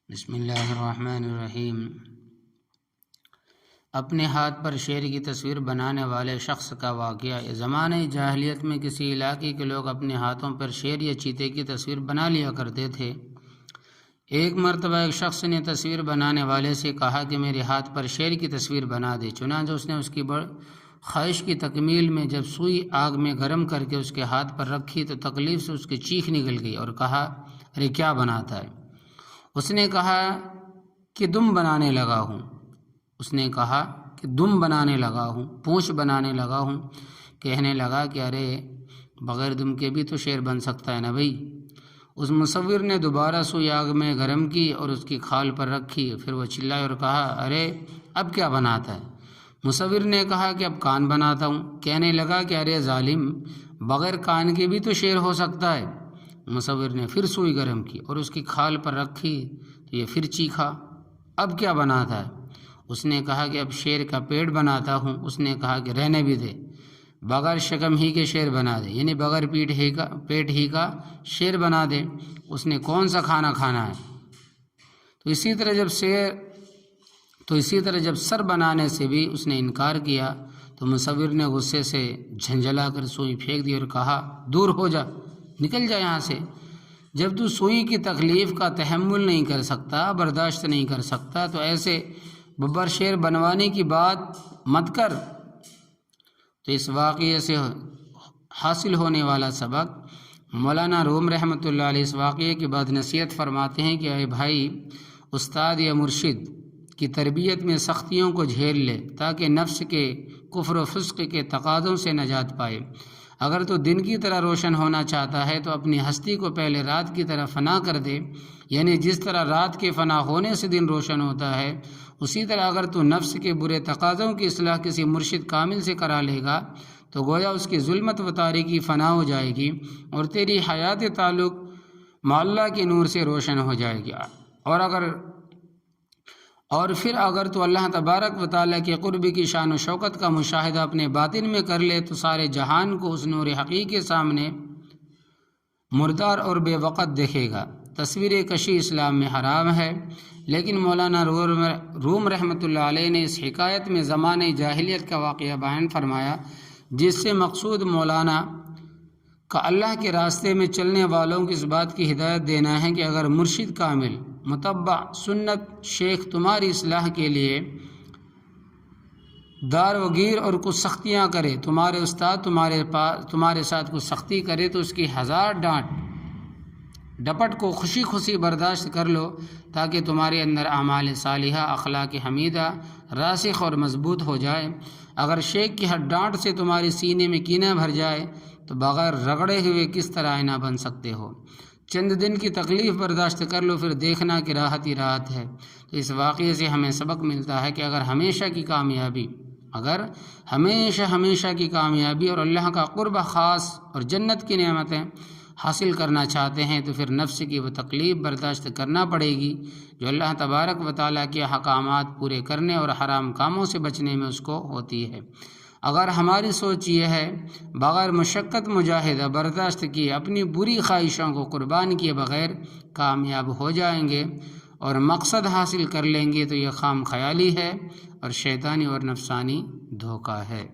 بسم اللہ الرحمن الرحیم۔ اپنے ہاتھ پر شیر کی تصویر بنانے والے شخص کا واقعہ۔ زمانہ جاہلیت میں کسی علاقے کے لوگ اپنے ہاتھوں پر شیر یا چیتے کی تصویر بنا لیا کرتے تھے۔ ایک مرتبہ ایک شخص نے تصویر بنانے والے سے کہا کہ میرے ہاتھ پر شیر کی تصویر بنا دے۔ چنانچہ اس نے اس کی خواہش کی تکمیل میں جب سوئی آگ میں گرم کر کے اس کے ہاتھ پر رکھی تو تکلیف سے اس کی چیخ نکل گئی اور کہا، ارے کیا بناتا ہے؟ اس نے کہا کہ دم بنانے لگا ہوں۔ پونچھ بنانے لگا ہوں۔ کہنے لگا کہ ارے بغیر دم کے بھی تو شیر بن سکتا ہے نا بھائی۔ اس مصور نے دوبارہ سوئی آگ میں گرم کی اور اس کی کھال پر رکھی۔ پھر وہ چلائے اور کہا، ارے اب کیا بناتا ہے؟ مصور نے کہا کہ اب کان بناتا ہوں۔ کہنے لگا کہ ارے ظالم، بغیر کان کے بھی تو شیر ہو سکتا ہے۔ مصور نے پھر سوئی گرم کی اور اس کی کھال پر رکھی تو یہ پھر چیخا، اب کیا بناتا ہے؟ اس نے کہا کہ اب شیر کا پیٹ بناتا ہوں۔ اس نے کہا کہ رہنے بھی دے، بغیر شکم ہی کے شیر بنا دے، یعنی بغیر پیٹ ہی کا شیر بنا دے۔ اس نے کون سا کھانا کھانا ہے؟ تو اسی طرح جب سر بنانے سے بھی اس نے انکار کیا تو مصور نے غصے سے جھنجھلا کر سوئی پھینک دی اور کہا، دور ہو جا، نکل جا یہاں سے۔ جب تو سوئی کی تکلیف کا تحمل نہیں کر سکتا، برداشت نہیں کر سکتا، تو ایسے ببر شیر بنوانے کی بات مت کر۔ تو اس واقعے سے حاصل ہونے والا سبق، مولانا روم رحمۃ اللہ علیہ اس واقعے کے بعد نصیحت فرماتے ہیں کہ اے بھائی، استاد یا مرشد کی تربیت میں سختیوں کو جھیل لے تاکہ نفس کے کفر و فسق کے تقاضوں سے نجات پائے۔ اگر تو دن کی طرح روشن ہونا چاہتا ہے تو اپنی ہستی کو پہلے رات کی طرح فنا کر دے، یعنی جس طرح رات کے فنا ہونے سے دن روشن ہوتا ہے، اسی طرح اگر تو نفس کے برے تقاضوں کی اصلاح کسی مرشد کامل سے کرا لے گا تو گویا اس کی ظلمت و تاریکی فنا ہو جائے گی اور تیری حیات تعلق مع اللہ کے نور سے روشن ہو جائے گی۔ اور پھر اگر تو اللہ تبارک و تعالیٰ کے قرب کی شان و شوکت کا مشاہدہ اپنے باطن میں کر لے تو سارے جہان کو اس نور حقیقی کے سامنے مردار اور بے وقت دیکھے گا۔ تصویر کشی اسلام میں حرام ہے، لیکن مولانا روم رحمۃ اللہ علیہ نے اس حکایت میں زمانہ جاہلیت کا واقعہ بیان فرمایا، جس سے مقصود مولانا کا اللہ کے راستے میں چلنے والوں کو اس بات کی ہدایت دینا ہے کہ اگر مرشد کامل متبع سنت شیخ تمہاری اصلاح کے لیے دار و گیر اور کچھ سختیاں کرے، تمہارے استاد تمہارے ساتھ کچھ سختی کرے تو اس کی 1000 ڈانٹ ڈپٹ کو خوشی خوشی برداشت کر لو تاکہ تمہارے اندر اعمال صالحہ، اخلاق حمیدہ راسخ اور مضبوط ہو جائے۔ اگر شیخ کی ہر ڈانٹ سے تمہاری سینے میں کینہ بھر جائے تو بغیر رگڑے ہوئے کس طرح آئینہ بن سکتے ہو؟ چند دن کی تکلیف برداشت کر لو، پھر دیکھنا کہ راحت ہی راحت ہے۔ تو اس واقعے سے ہمیں سبق ملتا ہے کہ اگر ہمیشہ کی کامیابی اور اللہ کا قرب خاص اور جنت کی نعمتیں حاصل کرنا چاہتے ہیں تو پھر نفس کی وہ تکلیف برداشت کرنا پڑے گی جو اللہ تبارک و تعالیٰ کے احکامات پورے کرنے اور حرام کاموں سے بچنے میں اس کو ہوتی ہے۔ اگر ہماری سوچ یہ ہے بغیر مشقت مجاہدہ برداشت کیے اپنی بری خواہشوں کو قربان کیے بغیر کامیاب ہو جائیں گے اور مقصد حاصل کر لیں گے، تو یہ خام خیالی ہے اور شیطانی اور نفسانی دھوکہ ہے۔